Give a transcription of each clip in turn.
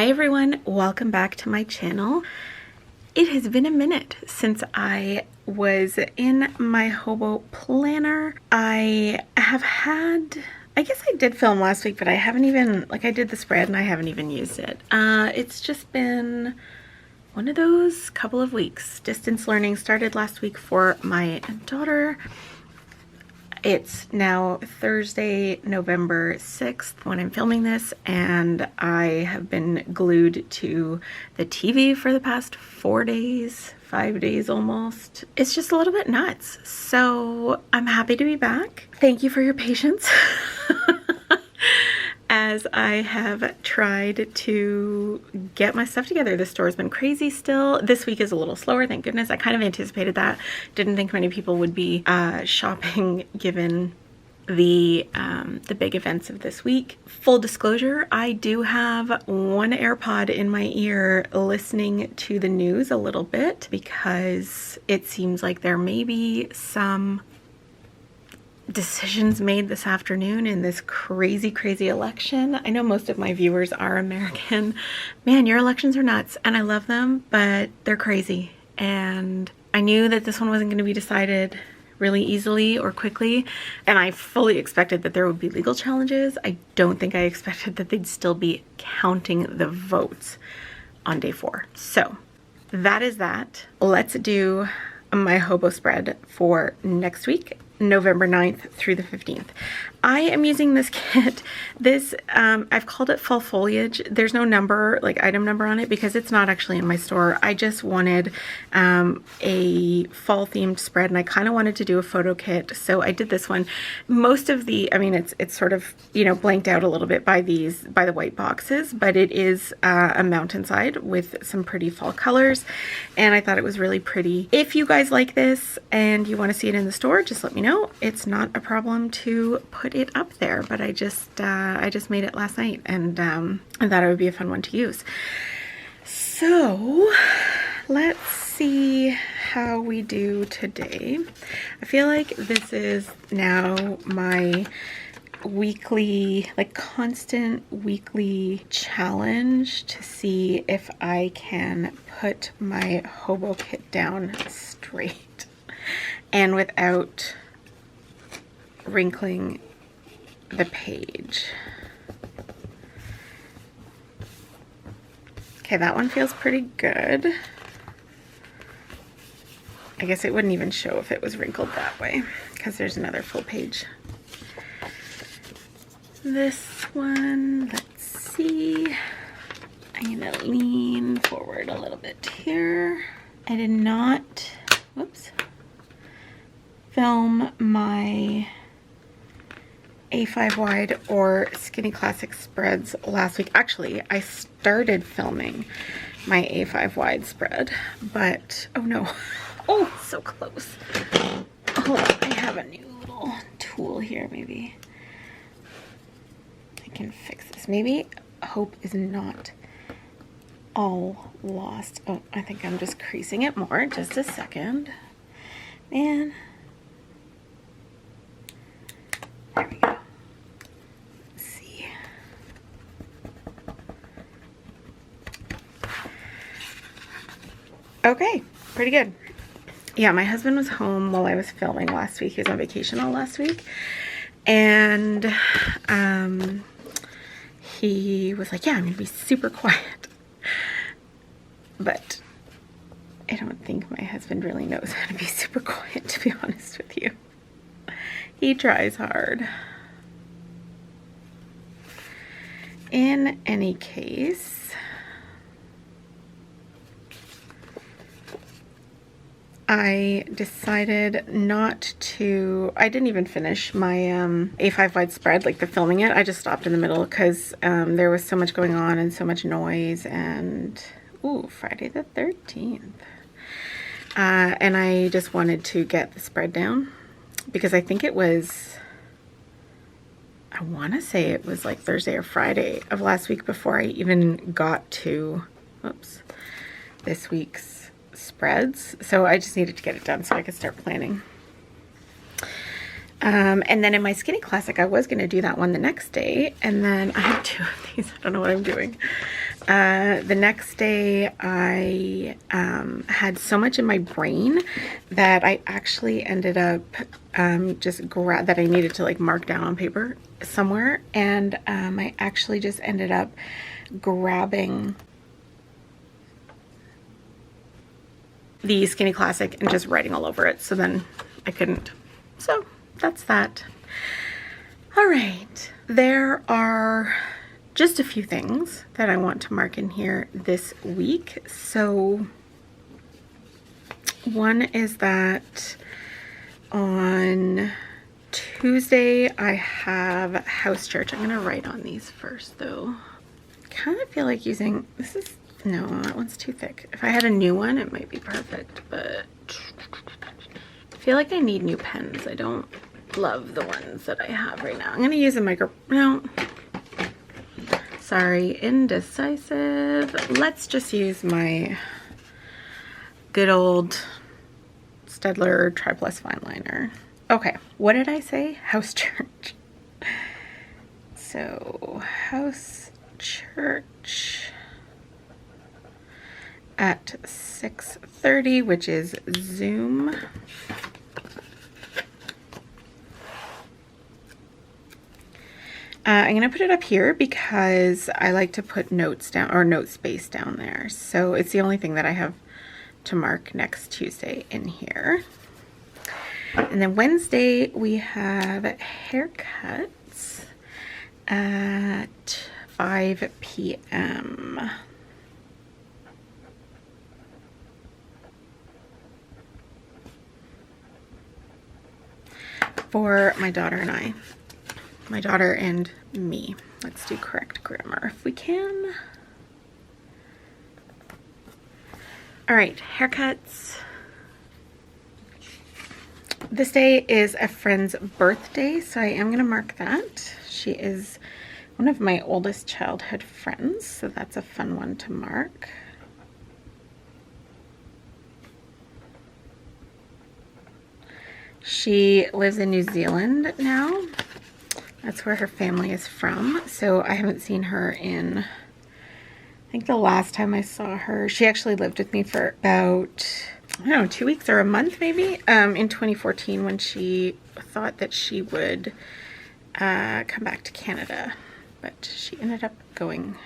Hi everyone, welcome back to my channel. It has been a minute since I was in my hobo planner. I guess I did film last week, but I haven't even, I did the spread and I haven't even used it. It's just been one of those couple of weeks. Distance learning started last week for my daughter. It's now Thursday, November 6th when I'm filming this, and I have been glued to the TV for the past 4 days, 5 days almost. It's just a little bit nuts. So I'm happy to be back. Thank you for your patience as I have tried to get my stuff together. The store's been crazy still. This week is a little slower, thank goodness. I kind of anticipated that. Didn't think many people would be shopping given the big events of this week. Full disclosure, I do have one AirPod in my ear listening to the news a little bit because it seems like there may be some decisions made this afternoon in this crazy election. I know most of my viewers are American. Man, your elections are nuts and I love them, but they're crazy. And I knew that this one wasn't going to be decided really easily or quickly, and I fully expected that there would be legal challenges. I don't think I expected that they'd still be counting the votes on day 4. So that is that. Let's do my hobo spread for next week, November 9th through the 15th. I am using this kit. This, I've called it fall foliage. There's no number, like item number on it because it's not actually in my store. I just wanted a fall themed spread and I kind of wanted to do a photo kit. So I did this one. Most of the, I mean, it's sort of, you know, blanked out a little bit by the white boxes, but it is a mountainside with some pretty fall colors. And I thought it was really pretty. If you guys like this and you want to see it in the store, just let me know. It's not a problem to put it up there, but I just made it last night and I thought it would be a fun one to use. So let's see how we do today. I feel like this is now my weekly, like constant weekly challenge to see if I can put my hobo kit down straight and without wrinkling the page. Okay, that one feels pretty good. I guess it wouldn't even show if it was wrinkled that way because there's another full page. This one, let's see. I'm gonna lean forward a little bit here. I did not, whoops, film my A5 wide or Skinny Classic spreads last week. Actually, I started filming my A5 wide spread, but oh no. Oh, so close. Hold on, I have a new little tool here. Maybe I can fix this. Maybe hope is not all lost. Oh, I think I'm just creasing it more. Just a second. Man. There we go. Let's see. Okay, pretty good. Yeah, my husband was home while I was filming last week. He was on vacation all last week. And he was like, yeah, I'm gonna be super quiet. But I don't think my husband really knows how to be super quiet, to be honest with you. He tries hard. In any case, I decided not to, I didn't even finish my A5 wide spread, like the filming it. I just stopped in the middle because there was so much going on and so much noise and, ooh, Friday the 13th. And I just wanted to get the spread down because I think it was, I want to say it was like Thursday or Friday of last week before I even got to, whoops, this week's spreads. So I just needed to get it done so I could start planning. And then in my Skinny Classic, I was going to do that one the next day. And then I have 2 of these. I don't know what I'm doing. The next day I had so much in my brain that I actually ended up that I needed to like mark down on paper somewhere, and I actually just ended up grabbing the Skinny Classic and just writing all over it, so then I couldn't. So that's that. All right, there are just a few things that I want to mark in here this week. So one is that on Tuesday I have house church. I'm gonna write on these first though. Kind of feel like using, this is, no, that one's too thick. If I had a new one, it might be perfect, but I feel like I need new pens. I don't love the ones that I have right now. I'm gonna use a no. Sorry, indecisive. Let's just use my good old Staedtler Tri-Plus fine liner. Okay, what did I say? House church. So, house church at 6:30, which is Zoom. I'm going to put it up here because I like to put notes down, or note space down there. So it's the only thing that I have to mark next Tuesday in here. And then Wednesday we have haircuts at 5 p.m. for my daughter and I. My daughter and me. Let's do correct grammar if we can. All right, haircuts. This day is a friend's birthday, so I am gonna mark that. She is one of my oldest childhood friends, so that's a fun one to mark. She lives in New Zealand now. That's where her family is from. So I haven't seen her in, I think the last time I saw her, she actually lived with me for about, I don't know, 2 weeks or a month maybe, in 2014 when she thought that she would come back to Canada. But she ended up going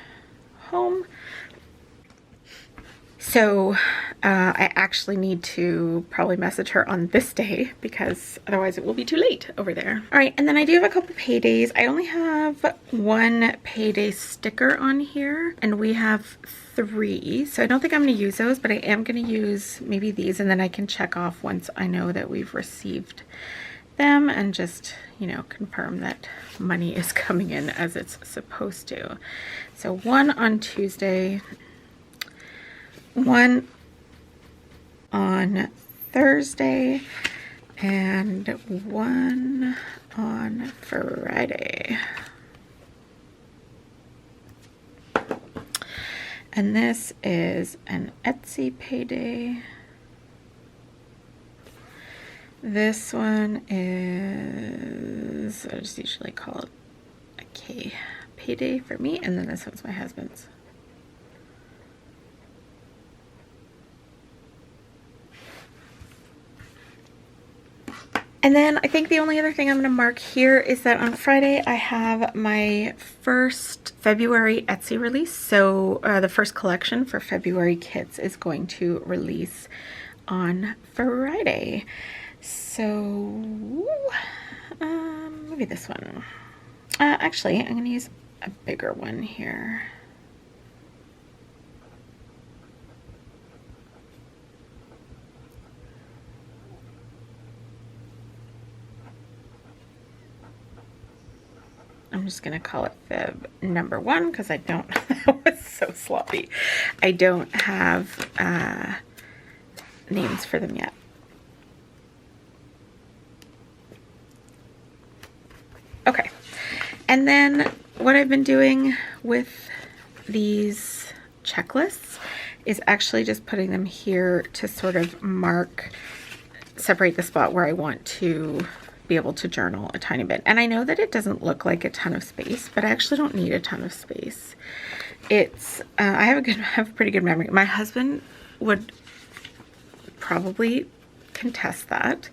home. So I actually need to probably message her on this day because otherwise it will be too late over there. All right, and then I do have a couple paydays. I only have one payday sticker on here and we have 3. So I don't think I'm gonna use those, but I am gonna use maybe these, and then I can check off once I know that we've received them and just, you know, confirm that money is coming in as it's supposed to. So one on Tuesday, one on Thursday, and one on Friday. And this is an Etsy payday. This one is, I just usually call it a K payday for me, and then this one's my husband's. And then I think the only other thing I'm going to mark here is that on Friday I have my first February Etsy release. So the first collection for February kits is going to release on Friday. So maybe this one. Actually, I'm going to use a bigger one here. I'm just gonna call it Feb number 1 because I don't, that was so sloppy. I don't have names for them yet. Okay, and then what I've been doing with these checklists is actually just putting them here to sort of mark, separate the spot where I want to be able to journal a tiny bit. And I know that it doesn't look like a ton of space, but I actually don't need a ton of space. it's, I have a pretty good memory. My husband would probably contest that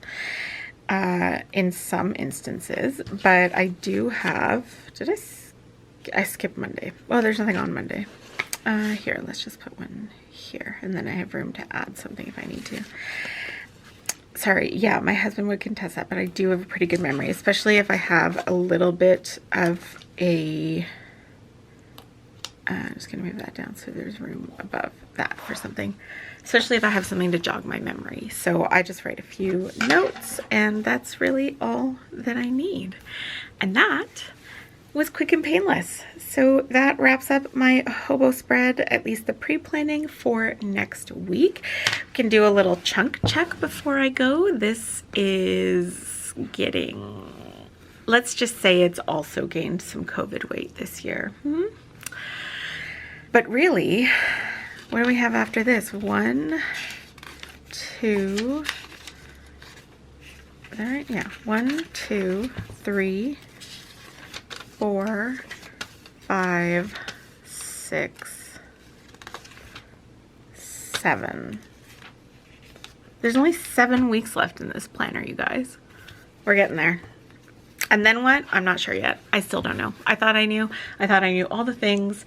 in some instances, but I do have, I skipped Monday. Well, there's nothing on Monday. Here, let's just put one here, and then I have room to add something if I need to. Sorry, yeah, my husband would contest that, but I do have a pretty good memory, especially if I have a little bit of a, I'm just gonna move that down so there's room above that for something, especially if I have something to jog my memory. So I just write a few notes, and that's really all that I need. And that was quick and painless. So that wraps up my hobo spread, at least the pre-planning for next week. We can do a little chunk check before I go. This is getting, let's just say it's also gained some COVID weight this year. But really, what do we have after this? 1, 2, all right, yeah, 1, 2, 3, 4, 5, 6, 7. There's only 7 weeks left in this planner, you guys. We're getting there. And then what? I'm not sure yet. I still don't know. I thought I knew. I thought I knew all the things.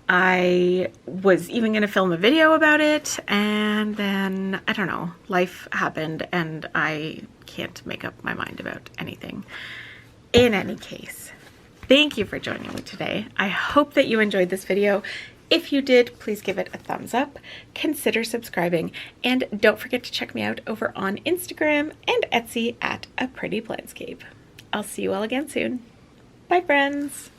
I was even going to film a video about it, and then, I don't know, life happened and I can't make up my mind about anything. In any case, thank you for joining me today. I hope that you enjoyed this video. If you did, please give it a thumbs up, consider subscribing, and don't forget to check me out over on Instagram and Etsy at A Pretty Planscape. I'll see you all again soon. Bye, friends.